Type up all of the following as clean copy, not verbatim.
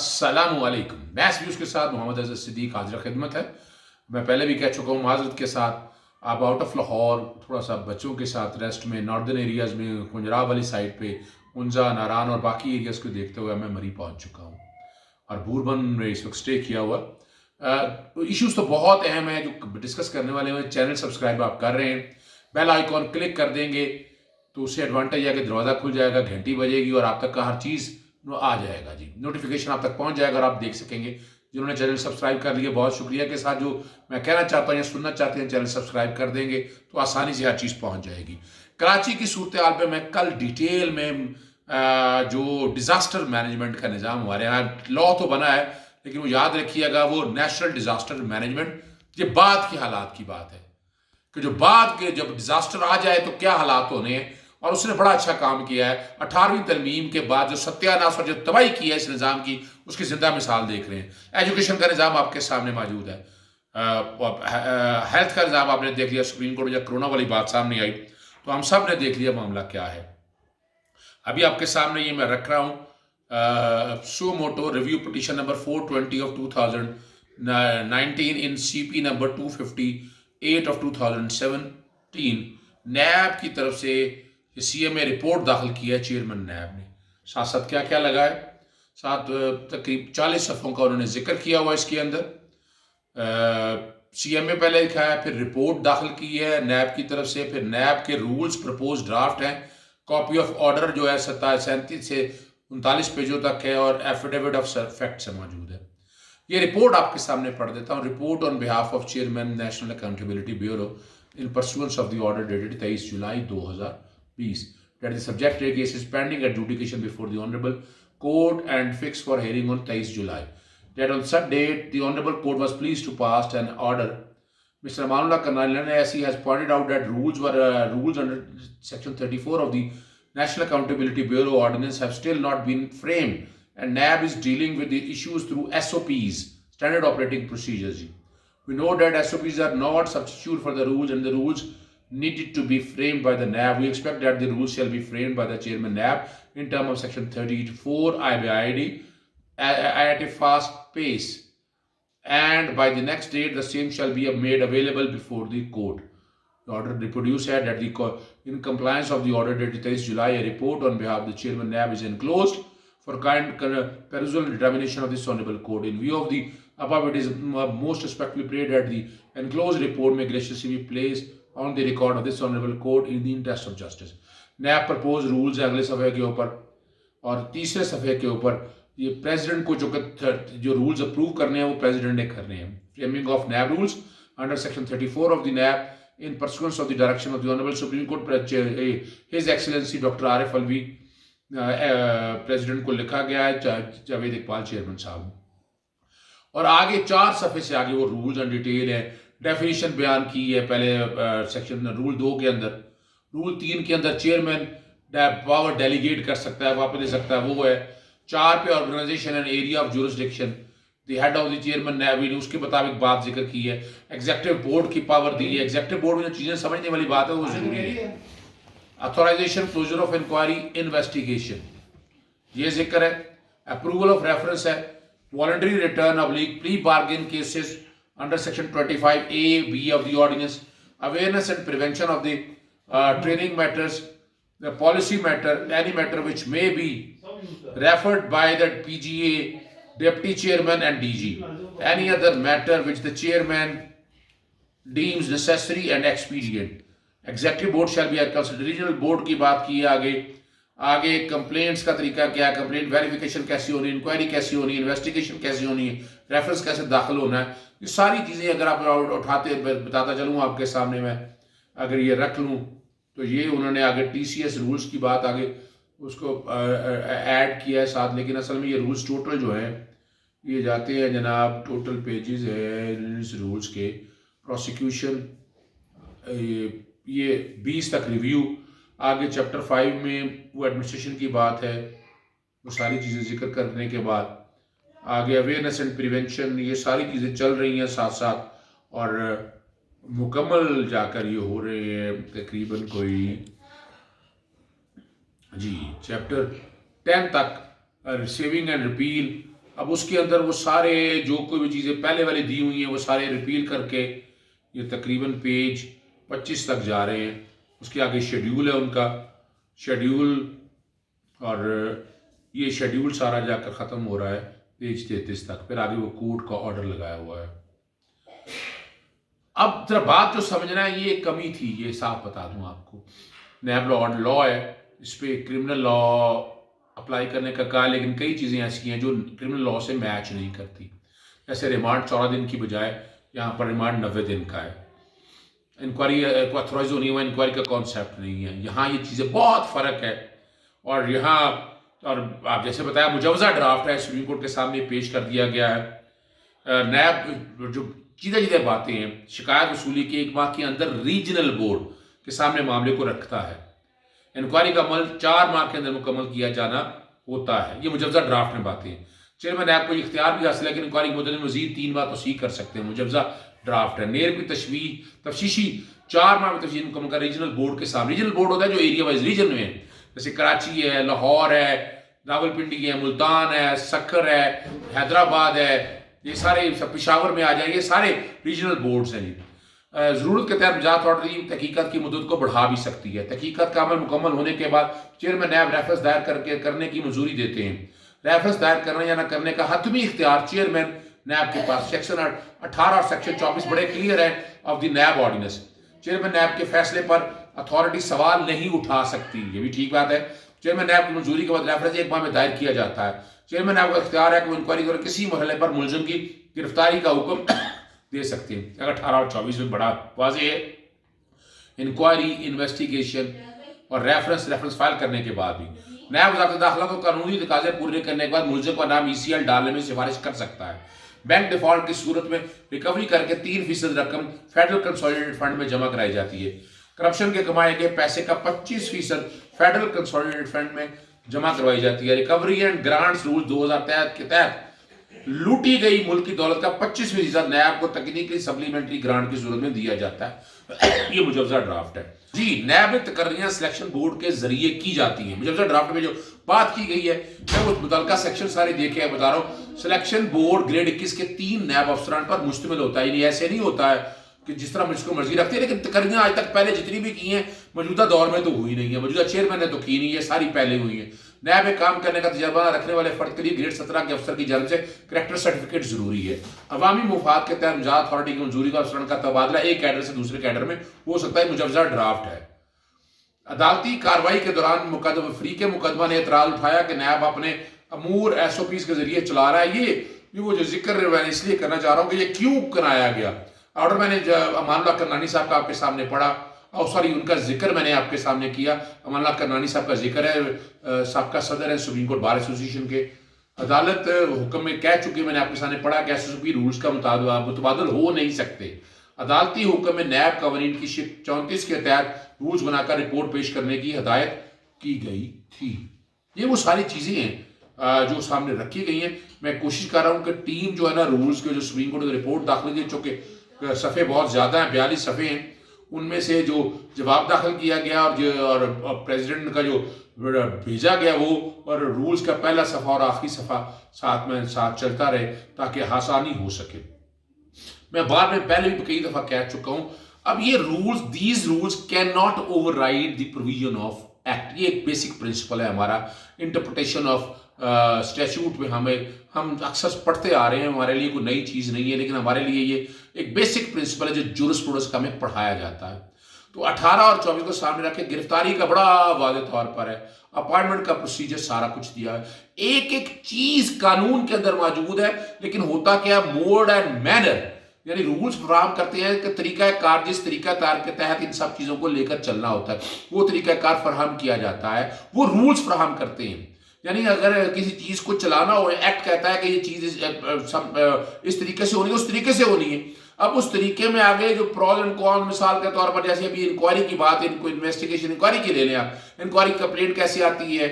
अस्सलामुअलैकुम। Maths views के साथ मोहम्मद अज़हर सिद्दीक हाज़िर खिदमत है। मैं पहले भी कह चुका हूँ माज़रत के साथ। आप आउट ऑफ लाहौर थोड़ा सा बच्चों के साथ रेस्ट में नॉर्दर्न एरियाज़ में कुंजराब वाली साइड पे उंजा, नारान और बाकी एरियाज़ को देखते हुए मैं मरी पहुँच चुका हूँ और बूरबन में इस वक्त स्टे किया हुआ। इश्यूज़ तो बहुत अहम है जो डिस्कस करने वाले हैं। चैनल सब्सक्राइब आप कर रहे हैं, बेल आइकॉन क्लिक कर देंगे तो उससे एडवांटेज है कि दरवाज़ा खुल जाएगा, घंटी बजेगी और आप तक का हर चीज़ आ जाएगा जी, नोटिफिकेशन आप तक पहुंच जाएगा और आप देख सकेंगे। जिन्होंने चैनल सब्सक्राइब कर लिया बहुत शुक्रिया के साथ जो मैं कहना चाहता हूँ या सुनना चाहते हैं चैनल सब्सक्राइब कर देंगे तो आसानी से हर चीज़ पहुंच जाएगी। कराची की सूरत हाल पे मैं कल डिटेल में जो डिज़ास्टर मैनेजमेंट का निज़ाम हमारे यहाँ लॉ तो बना है लेकिन वो याद रखिएगा वो नेशनल डिज़ास्टर मैनेजमेंट, ये बाद के हालात की बात है कि जो बाद के जब डिज़ास्टर आ जाए तो क्या हालात होने हैं। और उसने बड़ा अच्छा काम किया है। 18वीं तरमीम के बाद जो सत्यानाश और जो तबाही की है इस निज़ाम की, उसकी जिंदा मिसाल देख रहे हैं। एजुकेशन का निज़ाम आपके सामने मौजूद है, हेल्थ का निज़ाम आपने देख लिया। सुप्रीम कोर्ट में जब कोरोना वाली बात सामने आई तो हम सब ने देख लिया मामला क्या है। अभी आपके सामने ये मैं रख रहा हूँ suo motu review petition number 420 of 2019 in CP number 258 of 2017 NAB की तरफ से CMA रिपोर्ट दाखिल की है चेयरमैन नैब ने। साथ साथ क्या क्या लगा है, साथ तकरीब 40 सफ़ों का उन्होंने जिक्र किया हुआ इसके अंदर। CMA पहले लिखा है, फिर रिपोर्ट दाखिल की है नैब की तरफ से, फिर नैब के रूल्स प्रपोज ड्राफ्ट हैं, कॉपी ऑफ ऑर्डर जो है 37 से 39 पेजों तक है और एफिडेविट ऑफ फैक्ट से मौजूद है। ये रिपोर्ट आपके सामने पढ़ देता हूँ। Report on behalf of chairman national accountability bureau in pursuance of the order dated 23 July 2020 that the subject case is pending adjudication before the Honorable Court and fixed for hearing on 23 July. That on such date, the Honorable Court was pleased to pass an order. Mr. Amanullah Karnalian SC has pointed out that rules under Section 34 of the National Accountability Bureau Ordinance have still not been framed, and NAB is dealing with the issues through SOPs, Standard Operating Procedures. We know that SOPs are not substitute for the rules and the rules needed to be framed by the NAB. We expect that the rules shall be framed by the Chairman NAB in terms of Section 34 IBID at a fast pace, and by the next date the same shall be made available before the court. The order reproduced said that in compliance of the order dated 30 July, a report on behalf of the Chairman NAB is enclosed for kind perusal and determination of this Honorable Court. In view of the above, it is most respectfully prayed that the enclosed report may graciously be placed on the record of this Honorable Court in the interest of justice. NAB propose rules है अगले सफ़े के ऊपर और तीसरे सफ़े के ऊपर ये president को जो रूल्स अप्रूव करने हैं वो प्रेसिडेंट ने करने हैं। Framing of NAB rules under section 34 of the NAB in pursuance of the direction of the Honorable Supreme Court, His Excellency Dr. Arif Alvi president को लिखा गया है, जावेद इकबाल चेयरमैन साहब। और आगे 4 सफ़े से आगे वो रूल्स एंड डिटेल है, डेफिनेशन बयान की है। पहले सेक्शन रूल 2 के अंदर, रूल 3 के अंदर चेयरमैन पावर डेलीगेट कर सकता है, वापस ले सकता है, वो है। 4 पे organisation and area of jurisdiction, the head of the chairman NAB ने उसके मुताबिक बात जिक्र की है। एग्जेक्टिव बोर्ड की पावर दी है। एग्जेक्टिव बोर्ड में जो चीज़ें समझने वाली बात है वो जरूरी है। Authorization, closure of inquiry, investigation, ये जिक्र है। अप्रूवल ऑफ रेफरेंस है। Voluntary return oblique pre bargain cases under section 25A(b) of the ordinance, awareness and prevention of the training matters, the policy matter, any matter which may be referred by the PGA, deputy chairman and DG, any other matter which the chairman deems necessary and expedient. Executive board shall be consider. Regional board की बात की है। आगे complaints का तरीका क्या है, complaint verification कैसी होनी है, इंक्वायरी कैसी होनी है, इन्वेस्टिगेशन कैसी होनी है, रेफरेंस कैसे दाखिल होना है, ये सारी चीज़ें अगर आप उठाते बताता चलूँ आपके सामने मैं अगर ये रख लूँ तो ये उन्होंने आगे TCS रूल्स की बात आगे उसको ऐड किया है साथ। लेकिन असल में ये रूल्स टोटल जो हैं ये जाते हैं जनाब, टोटल पेजेस है इस रूल्स के। प्रोसिक्यूशन ये 20 तक रिव्यू। आगे चैप्टर 5 में वो एडमिनिस्ट्रेशन की बात है, वो सारी चीज़ें जिक्र करने के बाद आगे अवेयरनेस एंड प्रिवेंशन, ये सारी चीज़ें चल रही हैं साथ साथ और मुकम्मल जाकर ये हो रहे हैं तकरीबन कोई जी चैप्टर 10 तक। रिसीविंग एंड रिपील अब उसके अंदर वो सारे जो कोई भी चीज़ें पहले वाली दी हुई हैं वो सारे रिपील करके ये तकरीबन पेज 25 तक जा रहे हैं। उसके आगे शेड्यूल है उनका शेड्यूल, और ये शेड्यूल सारा जाकर ख़त्म हो रहा है पेज 33 तक। फिर आगे वो कोर्ट का ऑर्डर लगाया हुआ है। अब जरा बात जो समझना है, ये कमी थी, ये साफ बता दूं आपको। नैब लॉ है, इस पर क्रिमिनल लॉ अप्लाई करने का कहा, लेकिन कई चीज़ें ऐसी हैं जो क्रिमिनल लॉ से मैच नहीं करती। जैसे रिमांड 14 दिन की बजाय यहाँ पर रिमांड 90 दिन का है। इंक्वायरी अथोराइज होनी हुआ, इंक्वायरी का कॉन्सेप्ट नहीं है। यहाँ ये चीज़ें बहुत फ़र्क है। और यहाँ, और आप जैसे बताया, मुजवजा ड्राफ्ट है, सुप्रीम कोर्ट के सामने पेश कर दिया गया है। नैब जो सीधे सीधे बातें हैं, शिकायत वसूली के 1 माह के अंदर रीजनल बोर्ड के सामने मामले को रखता है। इंक्वायरी का अमल 4 माह के अंदर मुकम्मल किया जाना होता है। ये मुजवजा ड्राफ्ट में बातें हैं। चेयरमैन नैब को इख्तियार भी हासिल है कि इंक्वायरी की मुद्दत में मजीद 3 बार तोसीक कर सकते हैं। मुजवजा ड्राफ्ट है। नेर की तफ्शीशी 4 माह में तफ्सील मुकम्मल कर रीजनल बोर्ड के सामने। रीजनल बोर्ड होता है जो एरिया वाइज रीजन में है, जैसे कराची है, लाहौर है, रावलपिंडी है, मुल्तान है, सक्कर है, हैदराबाद है, ये सारे पेशावर में आ जाए, ये सारे रीजनल बोर्ड्स हैं जी। ज़रूरत के तहत मजात ऑर्डर की तहकीकात की मुद्दत को बढ़ा भी सकती है। तहकीकात का अमल मुकम्मल होने के बाद चेयरमैन नैब रेफरेंस दायर करने की मंजूरी देते हैं। रेफरेंस दायर करने या न करने का हतमी इख्तियार चेयरमैन नैब के पास। सेक्शन 18 और सेक्शन 24 बड़े क्लियर है of the NAB ordinance. Chairman NAB के फैसले पर अथॉरिटी सवाल नहीं उठा सकती, ये भी ठीक बात है। चेयरमैन नैब की मंजूरी के बाद रेफरेंस 1 माह में दायर किया जाता है। चेयरमैन नैब का इख्तियार है कि वो इंक्वायरी कर किसी मरहले पर मुलजिम की गिरफ्तारी का हुक्म दे सकते हैं। अगर 18 और 24 में बड़ा वाज़ेह है। इंक्वायरी, इन्वेस्टिगेशन और रेफरेंस फाइल करने के बाद भी नैब वज़ारत दाखिला को कानूनी तकाज़े पूरे करने के बाद मुलजिम का नाम ECL डालने में सिफारिश कर सकता है। बैंक डिफॉल्ट की सूरत में रिकवरी करके 3% रकम फेडरल कंसोलिडेटेड फंड में जमा कराई जाती है। करप्शन के कमाए गए पैसे का 25% फेडरल कंसोलिडेटेड फंड में जमा करवाई जाती है। रिकवरी एंड ग्रांट्स रूल 2000 के तहत लूटी गई मुल्क की दौलत का 25% नैब को तकनीकी सप्लीमेंट्री ग्रांट की सूरत में दिया जाता है। ये मुजवजा ड्राफ्ट है जी। नैब में तकर्रियां सिलेक्शन बोर्ड के जरिए की जाती है। मुजवजा ड्राफ्ट में जो बात की गई है, मैं वो मुतल्लिका सेक्शन सारे देखे बता रहा हूँ। सिलेक्शन बोर्ड ग्रेड 21 के 3 नैब अफसरान पर मुश्तमिल होता है। यानी ऐसे नहीं होता है कि जिस तरह मुझको मर्जी रखती है, लेकिन तकर्रियां आज तक पहले जितनी भी की हैं मौजूदा दौर में तो हुई नहीं है। मौजूदा चेयरमैन ने तो की नहीं है, सारी पहले हुई है। नैब में काम करने का तजर्बा रखने वाले फर्द के लिए ग्रेड 17 के अफसर की जानब से करैक्टर सर्टिफिकेट जरूरी है। अवामी मुफाद के तहत मजात अथॉरिटी की मंजूरी का अफसरान का तबादला एक कैडर से दूसरे कैडर में हो सकता है। मुजवजा ड्राफ्ट है। अदालती कार्रवाई के दौरान फरीक मुकदमा ने एतराज उठाया कि नैब अपने अमूर SOPs के जरिए चला रहा है। ये वो जो जिक्र मैंने इसलिए करना चाह रहा हूँ कि ये क्यों कराया गया। ऑर्डर मैंने अमानुल्लाह करनानी साहब का आपके सामने पढ़ा, और सॉरी उनका जिक्र मैंने आपके सामने किया। अमानुल्लाह करनानी साहब का जिक्र है, साबका सदर है सुप्रीम कोर्ट बार एसोसिएशन के। अदालत हुक्म में कह चुकी, मैंने आपके सामने पढ़ा कि SOP रूल्स का मुतबादल हो नहीं सकते। अदालती हुक्म में नैब कवानीन की शिफ्ट 34 के तहत रूल्स बनाकर रिपोर्ट पेश करने की हदायत की गई थी। ये वो सारी चीज़ें हैं जो सामने रखी गई हैं। मैं कोशिश कर रहा हूँ कि टीम जो है ना, रूल्स के जो सुप्रीम कोर्ट की रिपोर्ट दाखिल की, चूँकि सफ़े बहुत ज़्यादा हैं, 42 सफ़े हैं, उनमें से जो जवाब दाखिल किया गया और प्रेसिडेंट का जो भेजा गया वो, और रूल्स का पहला सफ़ा और आखिरी सफ़ा साथ चलता रहे ताकि आसानी हो सके। मैं बाद में पहले भी कई दफ़ा कह चुका हूँ, अब ये rules, these rules can not override the provision of act. ये एक बेसिक प्रिंसिपल है हमारा इंटरप्रिटेशन ऑफ स्टैट्यूट में। हम अक्सर पढ़ते आ रहे हैं, हमारे लिए कोई नई चीज़ नहीं है, लेकिन हमारे लिए ये एक बेसिक प्रिंसिपल है जो जूरिस्प्रूडेंस का हमें पढ़ाया जाता है। तो 18 और 24 को सामने रख के गिरफ्तारी का बड़ा वाज़ेह तौर पर है, अपॉइंटमेंट का प्रोसीजर सारा कुछ दिया है, एक एक चीज़ कानून के अंदर मौजूद है। लेकिन होता क्या, मोड एंड मैनर, यानी रूल्स फराहम करते हैं कि तरीका कार, जिस तरीका कार के तहत इन सब चीज़ों को लेकर चलना होता है, वो तरीका कार फराहम किया जाता है, वो रूल्स फराहम करते हैं। यानी अगर किसी चीज़ को चलाना हो, एक्ट कहता है कि ये चीज़ इस तरीके से होनी है, उस तरीके से होनी है। अब उस तरीके में आगे जो प्रॉज एंड कॉन, मिसाल के तौर पर जैसे अभी इंक्वायरी की बात है, इनको इन्वेस्टिगेशन इंक्वायरी की ले लें आप, इंक्वायरी कंप्लेंट कैसे आती है।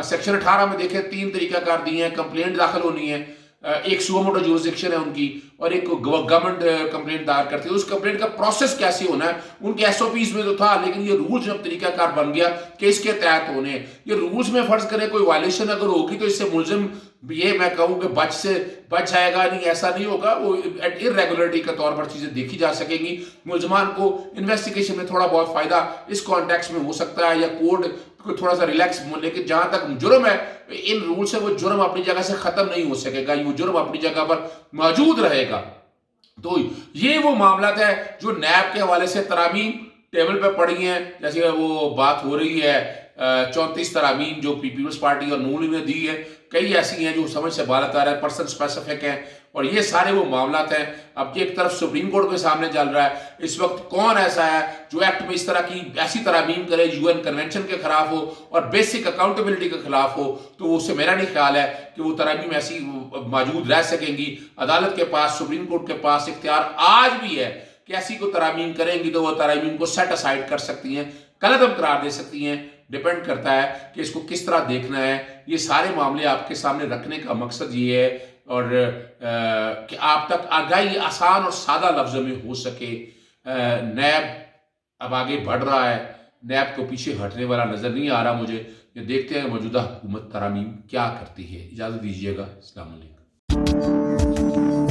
सेक्शन 18 में देखें 3 तरीकाकार दिए हैं, कंप्लेंट दाखिल होनी है, एक सुओ मोटो जुरिसडिक्शन है उनकी, और एक गवर्नमेंट कंप्लेंट दायर करती है। उस कंप्लेंट का प्रोसेस कैसे होना है, उनके SOPs में तो था, लेकिन ये रूल्स जब तरीकाकार बन गया कि इसके तहत होने, ये रूल्स में फर्ज करें कोई वायलेशन अगर होगी तो इससे मुलजिम ये मैं कहूँ कि बच जाएगा नहीं, ऐसा नहीं होगा। वो एट इरेगुलरिटी के तौर पर चीज़ें देखी जा सकेंगी। मुलजमान को इन्वेस्टिगेशन में थोड़ा बहुत फ़ायदा इस कॉन्टेक्स्ट में हो सकता है, या कोर्ट को थोड़ा सा रिलैक्स, लेकिन जहाँ तक जुर्म है, इन रूल से वो जुर्म अपनी जगह से ख़त्म नहीं हो सकेगा, वो जुर्म अपनी जगह पर मौजूद रहेगा। तो ये वो मामला है जो नैब के हवाले से तरामीम टेबल पे पड़ी हैं। जैसे वो बात हो रही है 34 तरामीम जो पीपल्स पार्टी और नून ने दी है, कई ऐसी हैं जो समझ से बाहर आ रहा है, पर्सन स्पेसिफिक हैं, और ये सारे वो मामला हैं। अब एक तरफ सुप्रीम कोर्ट के सामने चल रहा है इस वक्त, कौन ऐसा है जो एक्ट में इस तरह की ऐसी तरामीम करे यूएन कन्वेंशन के खिलाफ हो और बेसिक अकाउंटेबिलिटी के खिलाफ हो, तो उससे मेरा नहीं ख्याल है कि वो तरामीम ऐसी मौजूद रह सकेंगी। अदालत के पास, सुप्रीम कोर्ट के पास इख्तियार आज भी है कि ऐसी को तरामीम करेंगी तो वो तरामीम को सेट असाइड कर सकती हैं, कलअदम करार दे सकती हैं। डिपेंड करता है कि इसको किस तरह देखना है। ये सारे मामले आपके सामने रखने का मकसद ये है, और कि आप तक आगाही आसान और सादा लफ्ज़ों में हो सके। नैब अब आगे बढ़ रहा है, नैब को पीछे हटने वाला नज़र नहीं आ रहा मुझे। ये देखते हैं मौजूदा हुकूमत तरामीम क्या करती है। इजाज़त दीजिएगा। अस्सलाम वालेकुम।